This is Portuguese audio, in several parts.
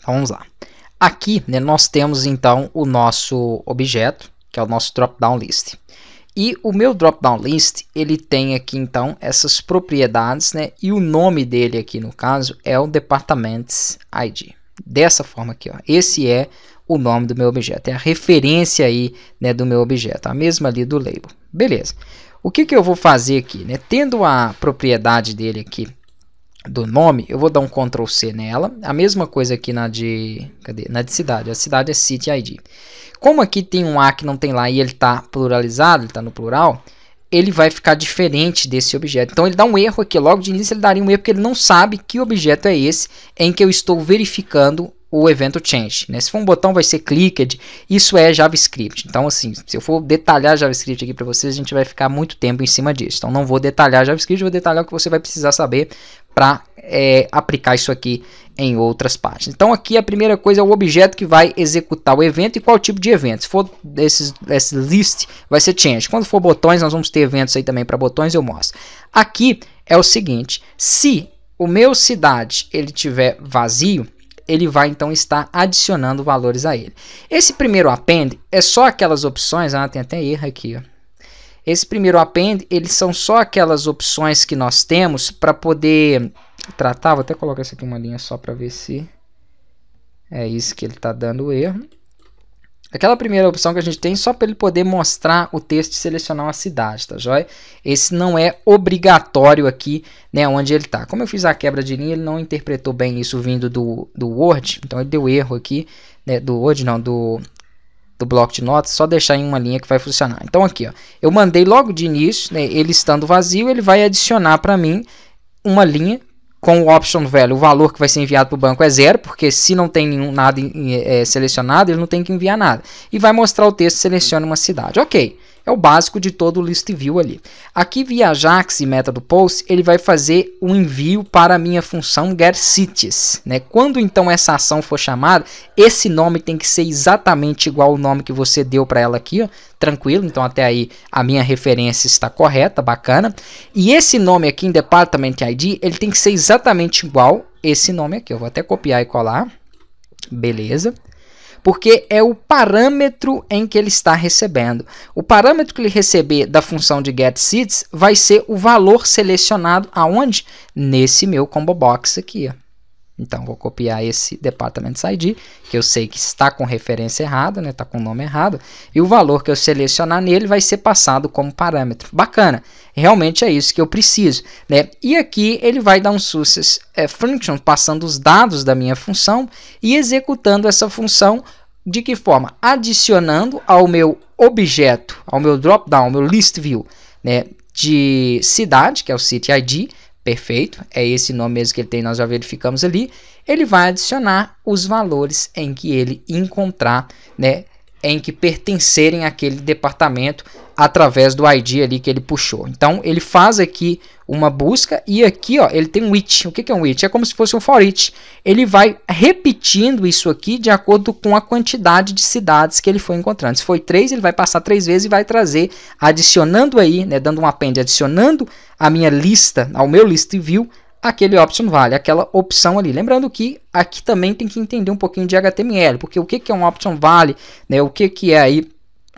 Então, vamos lá. Aqui, né, nós temos então o nosso objeto, que é o nosso drop-down list. E o meu drop-down list, ele tem aqui então essas propriedades, né, e o nome dele aqui no caso é o Departments ID. Dessa forma aqui, ó. Esse é o nome do meu objeto, é a referência aí, né, do meu objeto, a mesma ali do label. Beleza. O que eu vou fazer aqui, né? Tendo a propriedade dele aqui do nome, eu vou dar um Ctrl C nela. A mesma coisa aqui na de, cadê? Na de cidade. A cidade é City ID. Como aqui tem um A que não tem lá e ele está pluralizado, ele está no plural, ele vai ficar diferente desse objeto. Então ele dá um erro aqui. Logo de início ele daria um erro porque ele não sabe que objeto é esse em que eu estou verificando o evento change, né? Se for um botão vai ser clicked, isso é JavaScript. Então assim, se eu for detalhar JavaScript aqui para vocês, a gente vai ficar muito tempo em cima disso. Então não vou detalhar JavaScript, vou detalhar o que você vai precisar saber para aplicar isso aqui em outras partes. Então aqui a primeira coisa é o objeto que vai executar o evento e qual tipo de evento. Se for esse list, vai ser change. Quando for botões, nós vamos ter eventos aí também para botões, eu mostro. Aqui é o seguinte, se o meu cidade ele tiver vazio, ele vai então estar adicionando valores a ele. Esse primeiro append é só aquelas opções, tem até erro aqui, ó. Esse primeiro append, eles são só aquelas opções que nós temos para poder tratar. Vou até colocar isso aqui uma linha só para ver se é isso que ele está dando erro. Aquela primeira opção que a gente tem só para ele poder mostrar o texto e selecionar uma cidade, tá joia? Esse não é obrigatório aqui, né, onde ele está. Como eu fiz a quebra de linha, ele não interpretou bem isso vindo do Word, então ele deu erro aqui, né, do Word não, do bloco de notas, só deixar em uma linha que vai funcionar. Então aqui, ó, eu mandei logo de início, né, ele estando vazio, ele vai adicionar para mim uma linha com o option value, o valor que vai ser enviado para o banco é 0, porque se não tem nada selecionado, ele não tem que enviar nada. E vai mostrar o texto, selecione uma cidade. Ok, é o básico de todo o list view ali. Aqui via Ajax e método post, ele vai fazer um envio para a minha função getCities, né? Quando então essa ação for chamada, esse nome tem que ser exatamente igual ao nome que você deu para ela aqui, ó. Tranquilo, então até aí a minha referência está correta, bacana. E esse nome aqui em Department ID, ele tem que ser exatamente igual esse nome aqui. Eu vou até copiar e colar. Beleza. Porque é o parâmetro em que ele está recebendo. O parâmetro que ele receber da função de getCities vai ser o valor selecionado aonde? Nesse meu combo box aqui, ó. Então, vou copiar esse Departments ID, que eu sei que está com referência errada, né? Está com o nome errado. E o valor que eu selecionar nele vai ser passado como parâmetro. Bacana. Realmente é isso que eu preciso, né? E aqui ele vai dar um success function, passando os dados da minha função e executando essa função de que forma? Adicionando ao meu objeto, ao meu drop-down, ao meu list view, né, de cidade, que é o City ID. Perfeito, é esse nome mesmo que ele tem, nós já verificamos ali. Ele vai adicionar os valores em que ele encontrar, né, em que pertencerem àquele departamento através do ID ali que ele puxou. Então ele faz aqui uma busca e aqui, ó, ele tem um each. O que é um each? É como se fosse um for each. Ele vai repetindo isso aqui de acordo com a quantidade de cidades que ele foi encontrando. Se foi 3, ele vai passar 3 vezes e vai trazer, adicionando aí, né, dando um append, adicionando a minha lista, ao meu list view, aquele option value, aquela opção ali. Lembrando que aqui também tem que entender um pouquinho de HTML, porque o que é um option value, né, o que é aí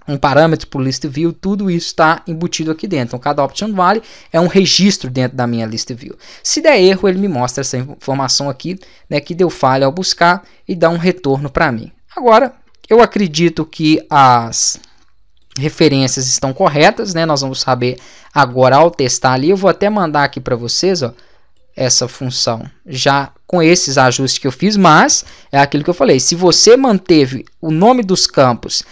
um parâmetro para o list view, tudo isso está embutido aqui dentro. Então, cada option value é um registro dentro da minha list view. Se der erro, ele me mostra essa informação aqui, né, que deu falha ao buscar e dá um retorno para mim. Agora, eu acredito que as referências estão corretas, né? Nós vamos saber agora ao testar ali. Eu vou até mandar aqui para vocês, ó, essa função já com esses ajustes que eu fiz, mas é aquilo que eu falei. Se você manteve o nome dos campos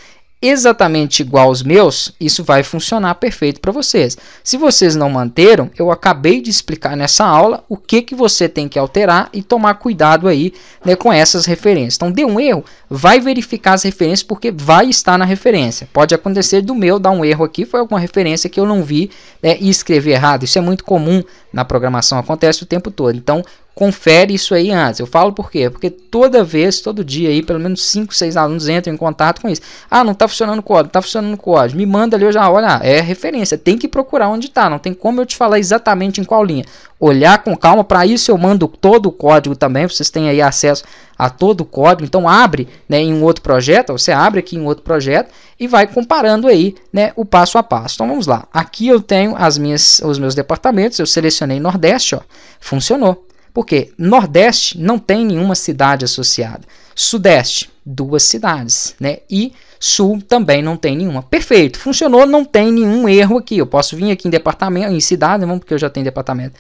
exatamente igual aos meus, isso vai funcionar perfeito para vocês. Se vocês não manteram, eu acabei de explicar nessa aula o que você tem que alterar e tomar cuidado aí, né, com essas referências. Então, deu um erro, vai verificar as referências porque vai estar na referência. Pode acontecer do meu dar um erro aqui, foi alguma referência que eu não vi, né, e escrever errado. Isso é muito comum na programação, acontece o tempo todo. Então, confere isso aí antes. Eu falo por quê? Porque toda vez, todo dia aí, pelo menos 5, 6 alunos entram em contato com isso. Ah, não está funcionando o código, não está funcionando o código. Me manda ali, eu já olho, é referência. Tem que procurar onde está, não tem como eu te falar exatamente em qual linha. Olhar com calma, para isso eu mando todo o código também, vocês têm aí acesso a todo o código. Então abre, né, em um outro projeto, você abre aqui em outro projeto e vai comparando aí, né, o passo a passo. Então vamos lá. Aqui eu tenho os meus departamentos, eu selecionei Nordeste, ó, funcionou. Porque Nordeste não tem nenhuma cidade associada. Sudeste, 2 cidades, né? E Sul também não tem nenhuma. Perfeito, funcionou, não tem nenhum erro aqui. Eu posso vir aqui em departamento, em cidade, vamos, porque eu já tenho departamento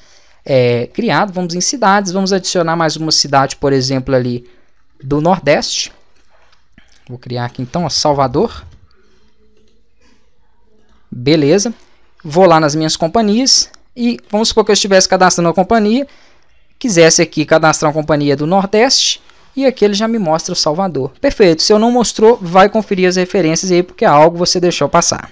criado. Vamos em cidades, vamos adicionar mais uma cidade, por exemplo, ali do Nordeste. Vou criar aqui então, ó, Salvador. Beleza. Vou lá nas minhas companhias e vamos supor que eu estivesse cadastrando uma companhia, quisesse aqui cadastrar uma companhia do Nordeste, e aqui ele já me mostra o Salvador. Perfeito, se eu não mostrou, vai conferir as referências aí, porque algo você deixou passar.